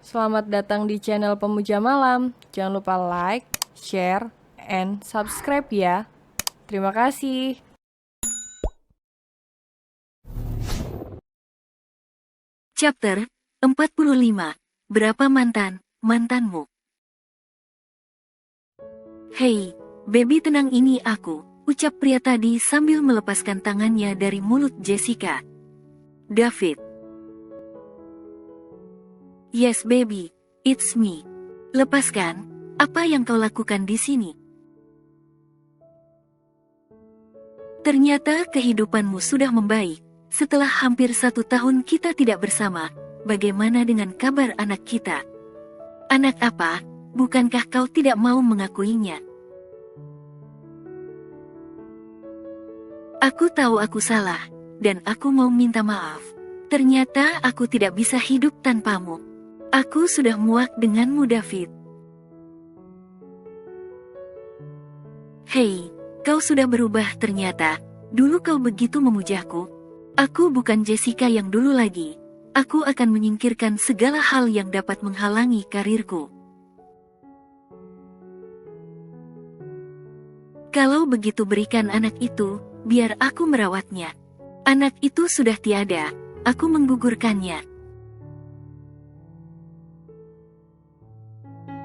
Selamat datang di channel Pemuja Malam. Jangan lupa like, share, and subscribe ya. Terima kasih. Chapter 45. Berapa mantanmu? Hei, baby tenang, ini aku, ucap pria tadi sambil melepaskan tangannya dari mulut Jessica. David. Yes baby, it's me. Lepaskan, apa yang kau lakukan di sini? Ternyata kehidupanmu sudah membaik. Setelah hampir 1 tahun kita tidak bersama, bagaimana dengan kabar anak kita? Anak apa? Bukankah kau tidak mau mengakuinya? Aku tahu aku salah, dan aku mau minta maaf. Ternyata aku tidak bisa hidup tanpamu. Aku sudah muak denganmu, David. Hei, kau sudah berubah ternyata. Dulu kau begitu memujaku. Aku bukan Jessica yang dulu lagi. Aku akan menyingkirkan segala hal yang dapat menghalangi karirku. Kalau begitu berikan anak itu, biar aku merawatnya. Anak itu sudah tiada, aku menggugurkannya.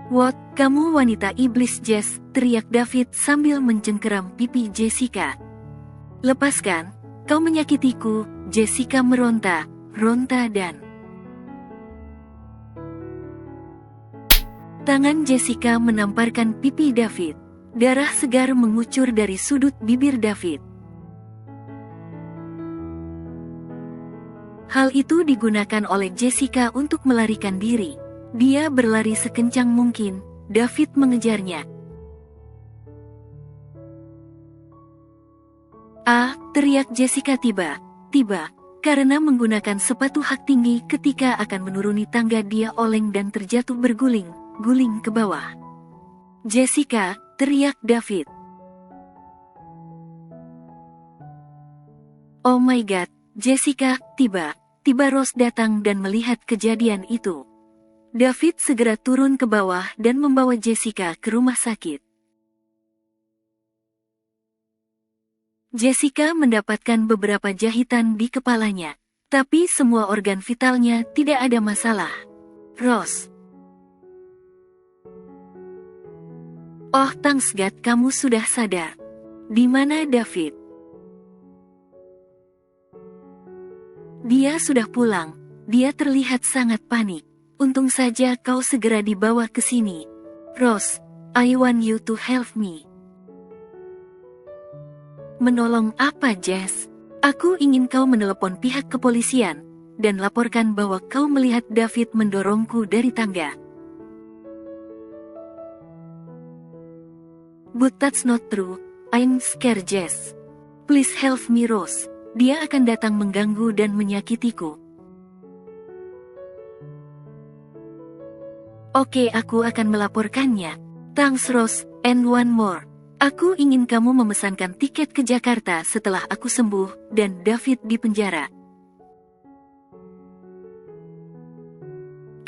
What, kamu wanita iblis Jess, teriak David sambil mencengkeram pipi Jessica. Lepaskan, kau menyakitiku, Jessica meronta dan tangan Jessica menamparkan pipi David. Darah segar mengucur dari sudut bibir David. Hal itu digunakan oleh Jessica untuk melarikan diri. Dia berlari sekencang mungkin. David mengejarnya. Ah, teriak Jessica tiba-tiba. Karena menggunakan sepatu hak tinggi ketika akan menuruni tangga, dia oleng dan terjatuh berguling ke bawah. Jessica, teriak David. Oh my god, Jessica, tiba-tiba Rose datang dan melihat kejadian itu. David segera turun ke bawah dan membawa Jessica ke rumah sakit. Jessica mendapatkan beberapa jahitan di kepalanya, tapi semua organ vitalnya tidak ada masalah. Rose. Oh thanks God, kamu sudah sadar. Di mana David? Dia sudah pulang. Dia terlihat sangat panik. Untung saja kau segera dibawa ke sini. Rose, I want you to help me. Menolong apa, Jess? Aku ingin kau menelepon pihak kepolisian dan laporkan bahwa kau melihat David mendorongku dari tangga. But that's not true. I'm scared, Jess. Please help me, Rose. Dia akan datang mengganggu dan menyakitiku. Oke, aku akan melaporkannya. Thanks, Rose, and one more. Aku ingin kamu memesankan tiket ke Jakarta setelah aku sembuh dan David di penjara.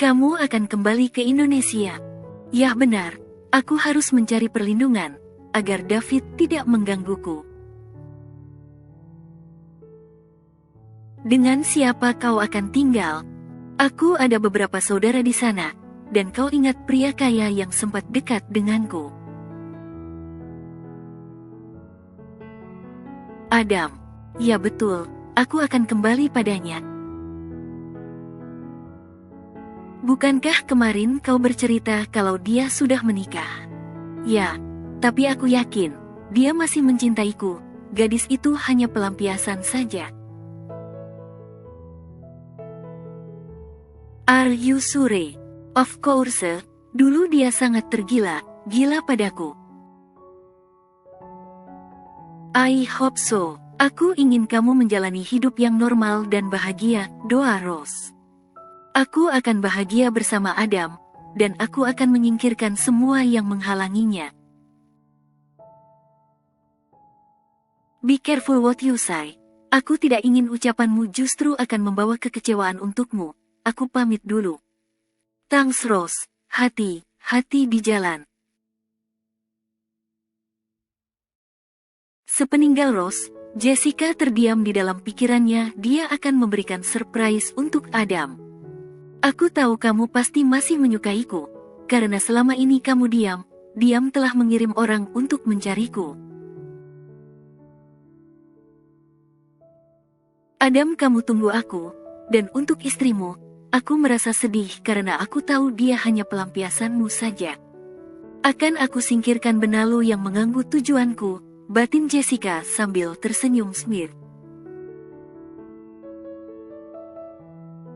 Kamu akan kembali ke Indonesia. Ya benar, aku harus mencari perlindungan agar David tidak menggangguku. Dengan siapa kau akan tinggal? Aku ada beberapa saudara di sana, dan kau ingat pria kaya yang sempat dekat denganku. Adam. Ya betul, aku akan kembali padanya. Bukankah kemarin kau bercerita kalau dia sudah menikah? Ya, tapi aku yakin, dia masih mencintaiku. Gadis itu hanya pelampiasan saja. Are you sure? Of course, dulu dia sangat gila padaku. I hope so. Aku ingin kamu menjalani hidup yang normal dan bahagia, doa Rose. Aku akan bahagia bersama Adam, dan aku akan menyingkirkan semua yang menghalanginya. Be careful what you say. Aku tidak ingin ucapanmu justru akan membawa kekecewaan untukmu. Aku pamit dulu. Thanks Rose, hati-hati di jalan. Sepeninggal Rose, Jessica terdiam di dalam pikirannya dia akan memberikan surprise untuk Adam. Aku tahu kamu pasti masih menyukaiku, karena selama ini kamu diam telah mengirim orang untuk mencariku. Adam, kamu tunggu aku, dan untuk istrimu, aku merasa sedih karena aku tahu dia hanya pelampiasanmu saja. Akan aku singkirkan benalu yang mengganggu tujuanku, batin Jessica sambil tersenyum smirk.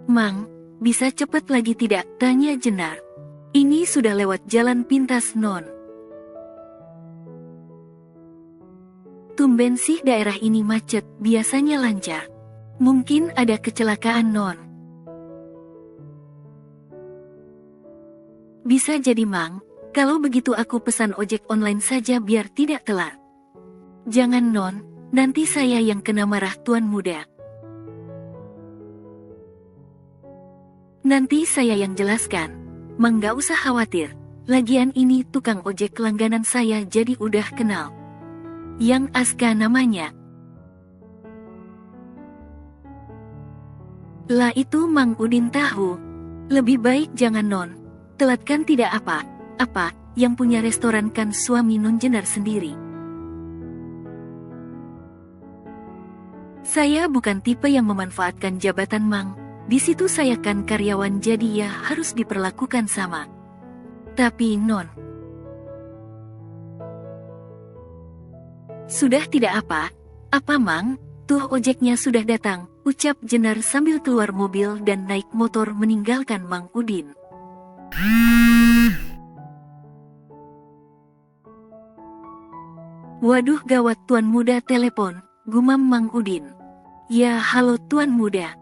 Mang, bisa cepat lagi tidak? Tanya Jenar. Ini sudah lewat jalan pintas Non. Tumben sih daerah ini macet, biasanya lancar. Mungkin ada kecelakaan Non. Bisa jadi Mang, kalau begitu aku pesan ojek online saja biar tidak telat. Jangan Non, nanti saya yang kena marah Tuan Muda. Nanti saya yang jelaskan. Mang gak usah khawatir. Lagian ini tukang ojek langganan saya jadi udah kenal. Yang Aska namanya. Lah itu Mang Udin tahu. Lebih baik jangan Non. Telat kan tidak apa-apa, yang punya restoran kan suami Non Jenar sendiri. Saya bukan tipe yang memanfaatkan jabatan Mang. Di situ saya kan karyawan jadi ya harus diperlakukan sama. Tapi Non. Sudah tidak apa Mang, tuh ojeknya sudah datang, ucap Jenar sambil keluar mobil dan naik motor meninggalkan Mang Udin. Waduh gawat Tuan Muda telepon, gumam Mang Udin. Ya halo Tuan Muda.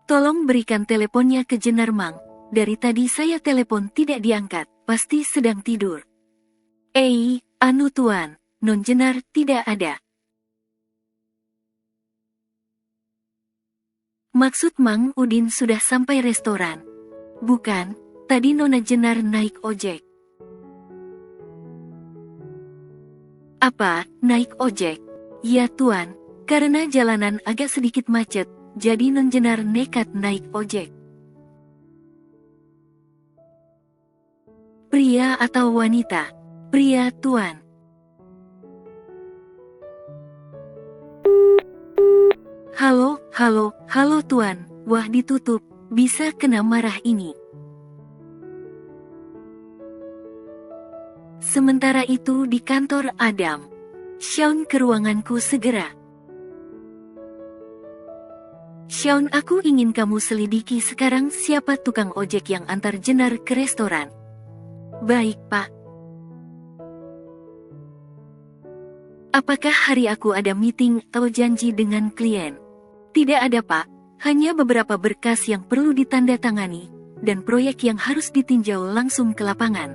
Tolong berikan teleponnya ke Jenar Mang, dari tadi saya telepon tidak diangkat, pasti sedang tidur. Anu Tuan, Non Jenar tidak ada. Maksud Mang Udin sudah sampai restoran? Bukan, tadi Nona Jenar naik ojek. Apa, naik ojek? Ya Tuan, karena jalanan agak sedikit macet. Jadi Non Jenar nekat naik ojek. Pria atau wanita? Pria Tuan. Halo Tuan. Wah ditutup, bisa kena marah ini. Sementara itu di kantor Adam. Sean ke ruanganku segera. Sean, aku ingin kamu selidiki sekarang siapa tukang ojek yang antar Jenar ke restoran. Baik, Pak. Apakah hari aku ada meeting atau janji dengan klien? Tidak ada, Pak. Hanya beberapa berkas yang perlu ditandatangani, dan proyek yang harus ditinjau langsung ke lapangan.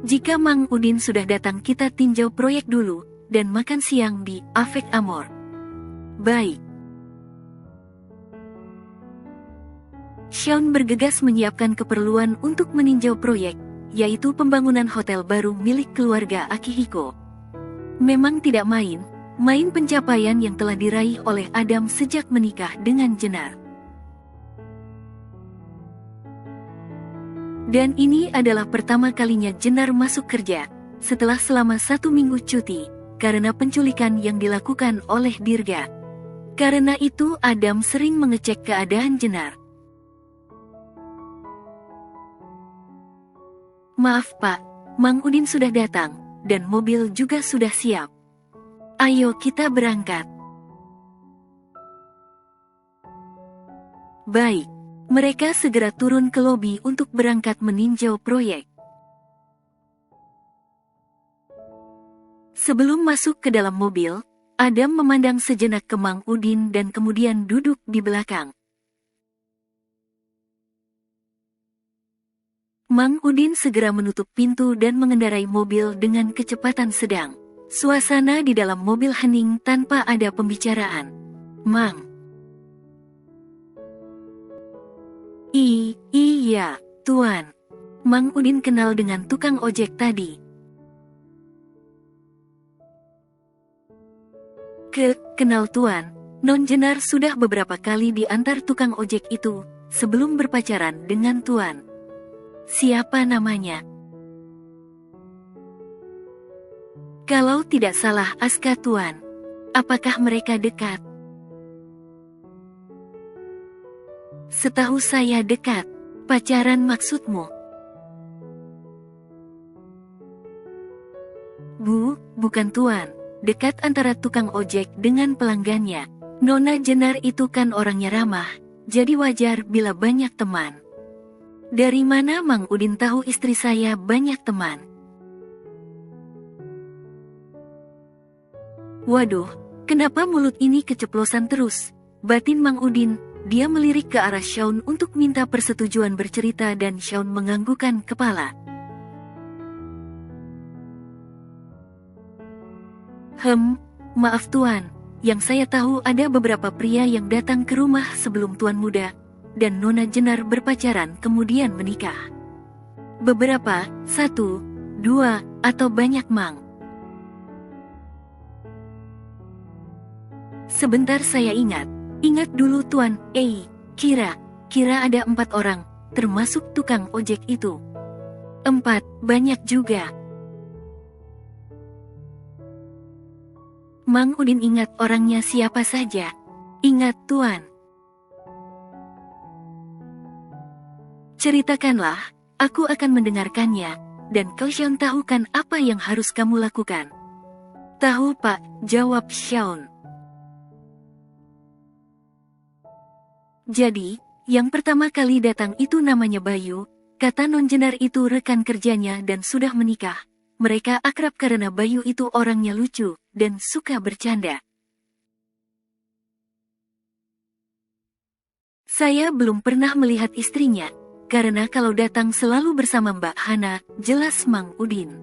Jika Mang Udin sudah datang kita tinjau proyek dulu, dan makan siang di Avec Amor. Baik. Sean bergegas menyiapkan keperluan untuk meninjau proyek, yaitu pembangunan hotel baru milik keluarga Akihiko. Memang tidak main pencapaian yang telah diraih oleh Adam sejak menikah dengan Jenar. Dan ini adalah pertama kalinya Jenar masuk kerja, setelah selama 1 minggu cuti, karena penculikan yang dilakukan oleh Dirga. Karena itu Adam sering mengecek keadaan Jenar. Maaf Pak, Mang Udin sudah datang, dan mobil juga sudah siap. Ayo kita berangkat. Baik, mereka segera turun ke lobi untuk berangkat meninjau proyek. Sebelum masuk ke dalam mobil, Adam memandang sejenak ke Mang Udin dan kemudian duduk di belakang. Mang Udin segera menutup pintu dan mengendarai mobil dengan kecepatan sedang. Suasana di dalam mobil hening tanpa ada pembicaraan. Mang. Iya, Tuan. Mang Udin kenal dengan tukang ojek tadi. Kenal Tuan. Non Jenar sudah beberapa kali diantar tukang ojek itu sebelum berpacaran dengan Tuan. Siapa namanya? Kalau tidak salah Aska Tuan. Apakah mereka dekat? Setahu saya dekat. Pacaran maksudmu? Bukan Tuan. Dekat antara tukang ojek dengan pelanggannya. Nona Jenar itu kan orangnya ramah, jadi wajar bila banyak teman. Dari mana Mang Udin tahu istri saya banyak teman? Waduh, kenapa mulut ini keceplosan terus? Batin Mang Udin, dia melirik ke arah Shaun untuk minta persetujuan bercerita dan Shaun menganggukkan kepala. Maaf Tuan, yang saya tahu ada beberapa pria yang datang ke rumah sebelum Tuan muda, dan Nona Jenar berpacaran kemudian menikah. Beberapa, 1, 2, atau banyak Mang? Sebentar saya ingat dulu Tuan, kira ada 4 orang, termasuk tukang ojek itu. 4, banyak juga. Mang Udin ingat orangnya siapa saja. Ingat Tuan. Ceritakanlah, aku akan mendengarkannya, dan kau Shaun tahu kan apa yang harus kamu lakukan? Tahu Pak, jawab Shaun. Jadi, yang pertama kali datang itu namanya Bayu, kata Non Jenar itu rekan kerjanya dan sudah menikah. Mereka akrab karena Bayu itu orangnya lucu, dan suka bercanda. Saya belum pernah melihat istrinya, karena kalau datang selalu bersama Mbak Hana, jelas Mang Udin.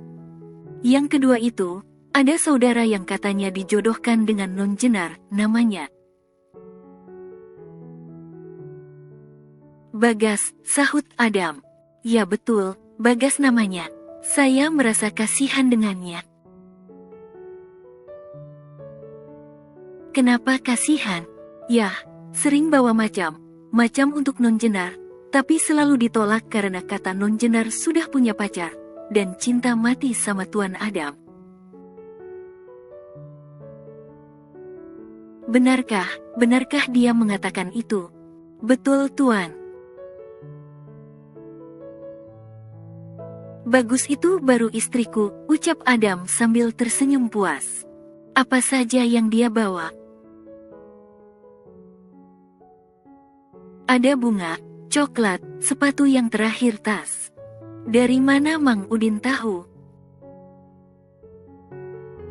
Yang kedua itu, ada saudara yang katanya dijodohkan dengan Non Jenar, namanya Bagas, sahut Adam. Ya betul, Bagas namanya. Saya merasa kasihan dengannya. Kenapa kasihan? Yah, sering bawa macam untuk Non Jenar, tapi selalu ditolak karena kata Non Jenar sudah punya pacar, dan cinta mati sama Tuan Adam. Benarkah dia mengatakan itu? Betul Tuan. Bagus itu baru istriku, ucap Adam sambil tersenyum puas. Apa saja yang dia bawa? Ada bunga, coklat, sepatu yang terakhir tas. Dari mana Mang Udin tahu?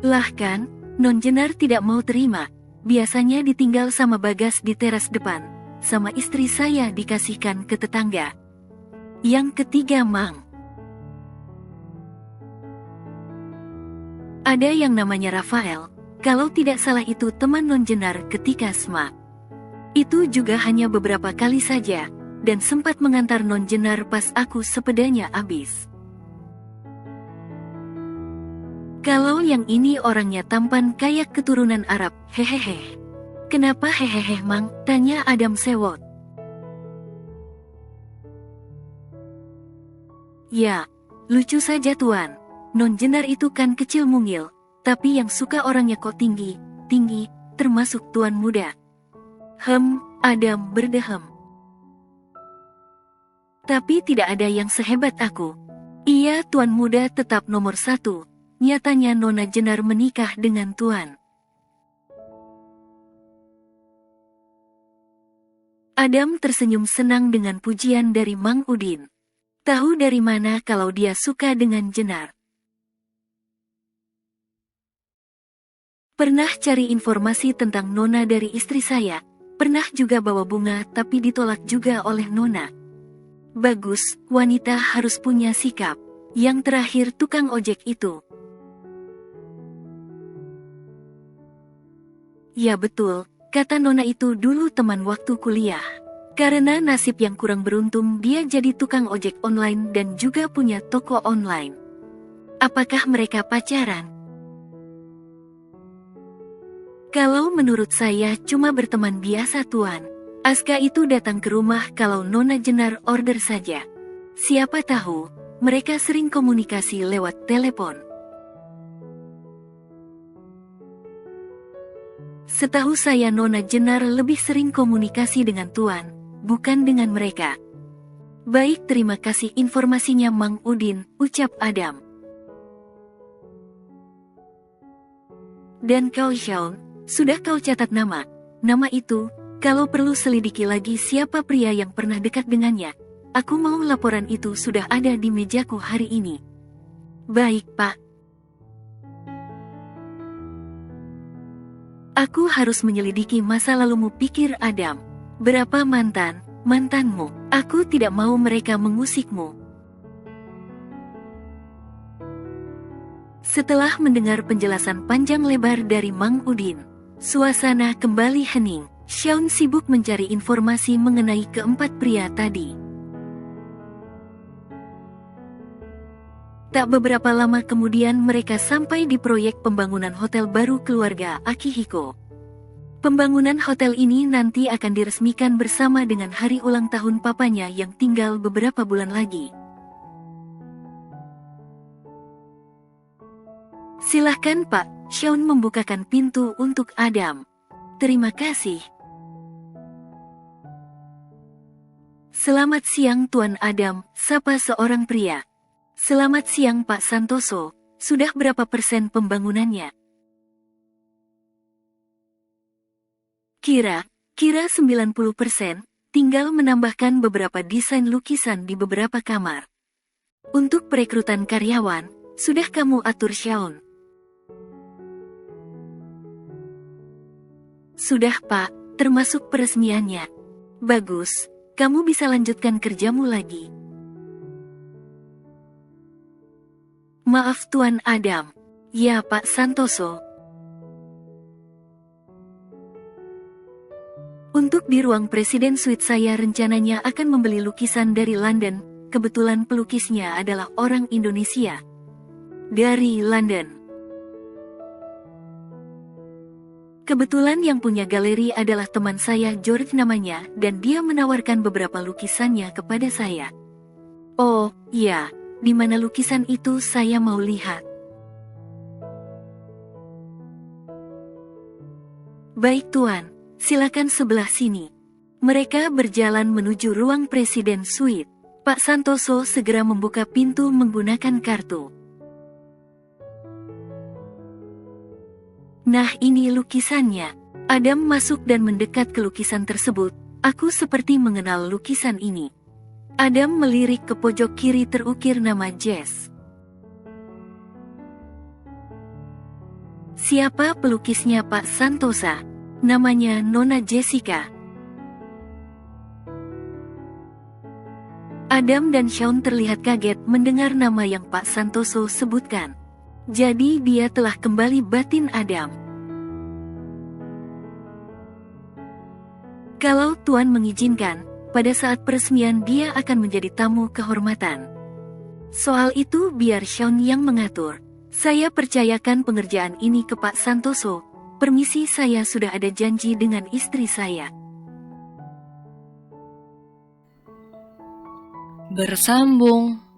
Lah kan, Non Jenar tidak mau terima. Biasanya ditinggal sama Bagas di teras depan. Sama istri saya dikasihkan ke tetangga. Yang ketiga Mang. Ada yang namanya Rafael, kalau tidak salah itu teman Non Jenar ketika SMA. Itu juga hanya beberapa kali saja, dan sempat mengantar Non Jenar pas aku sepedanya habis. Kalau yang ini orangnya tampan kayak keturunan Arab, hehehe. Kenapa hehehe Mang? Tanya Adam sewot. Ya, lucu saja Tuan. Non Jenar itu kan kecil mungil, tapi yang suka orangnya kok tinggi, termasuk Tuan muda. Adam berdehem. Tapi tidak ada yang sehebat aku. Iya Tuan muda tetap nomor 1, nyatanya Nona Jenar menikah dengan Tuan. Adam tersenyum senang dengan pujian dari Mang Udin. Tahu dari mana kalau dia suka dengan Jenar? Pernah cari informasi tentang Nona dari istri saya. Pernah juga bawa bunga tapi ditolak juga oleh Nona. Bagus, wanita harus punya sikap. Yang terakhir tukang ojek itu. Ya betul, kata Nona itu dulu teman waktu kuliah. Karena nasib yang kurang beruntung dia jadi tukang ojek online dan juga punya toko online. Apakah mereka pacaran? Kalau menurut saya cuma berteman biasa Tuan. Aska itu datang ke rumah kalau Nona Jenar order saja. Siapa tahu, mereka sering komunikasi lewat telepon. Setahu saya Nona Jenar lebih sering komunikasi dengan Tuan, bukan dengan mereka. Baik, terima kasih informasinya Mang Udin, ucap Adam. Dan kau Shaun, sudah kau catat nama itu, kalau perlu selidiki lagi siapa pria yang pernah dekat dengannya. Aku mau laporan itu sudah ada di mejaku hari ini. Baik, Pak. Aku harus menyelidiki masa lalumu, pikir Adam. Berapa mantanmu? Aku tidak mau mereka mengusikmu. Setelah mendengar penjelasan panjang lebar dari Mang Udin, suasana kembali hening. Shaun sibuk mencari informasi mengenai keempat pria tadi. Tak beberapa lama kemudian mereka sampai di proyek pembangunan hotel baru keluarga Akihiko. Pembangunan hotel ini nanti akan diresmikan bersama dengan hari ulang tahun papanya yang tinggal beberapa bulan lagi. Silahkan Pak, Shaun membukakan pintu untuk Adam. Terima kasih. Selamat siang Tuan Adam, sapa seorang pria. Selamat siang Pak Santoso, sudah berapa persen pembangunannya? Kira 90%, tinggal menambahkan beberapa desain lukisan di beberapa kamar. Untuk perekrutan karyawan, sudah kamu atur Shaun? Sudah Pak, termasuk peresmiannya. Bagus, kamu bisa lanjutkan kerjamu lagi. Maaf Tuan Adam. Ya Pak Santoso. Untuk di ruang Presiden Suite saya rencananya akan membeli lukisan dari London. Kebetulan pelukisnya adalah orang Indonesia. Dari London. Kebetulan yang punya galeri adalah teman saya George namanya, dan dia menawarkan beberapa lukisannya kepada saya. Oh, iya, di mana lukisan itu saya mau lihat. Baik Tuan, silakan sebelah sini. Mereka berjalan menuju ruang Presiden Suite. Pak Santoso segera membuka pintu menggunakan kartu. Nah ini lukisannya. Adam masuk dan mendekat ke lukisan tersebut. Aku seperti mengenal lukisan ini. Adam melirik ke pojok kiri terukir nama Jess. Siapa pelukisnya Pak Santosa? Namanya Nona Jessica. Adam dan Shaun terlihat kaget mendengar nama yang Pak Santoso sebutkan. Jadi dia telah kembali, batin Adam. Kalau Tuan mengizinkan, pada saat peresmian dia akan menjadi tamu kehormatan. Soal itu biar Shaun yang mengatur. Saya percayakan pengerjaan ini ke Pak Santoso. Permisi, saya sudah ada janji dengan istri saya. Bersambung.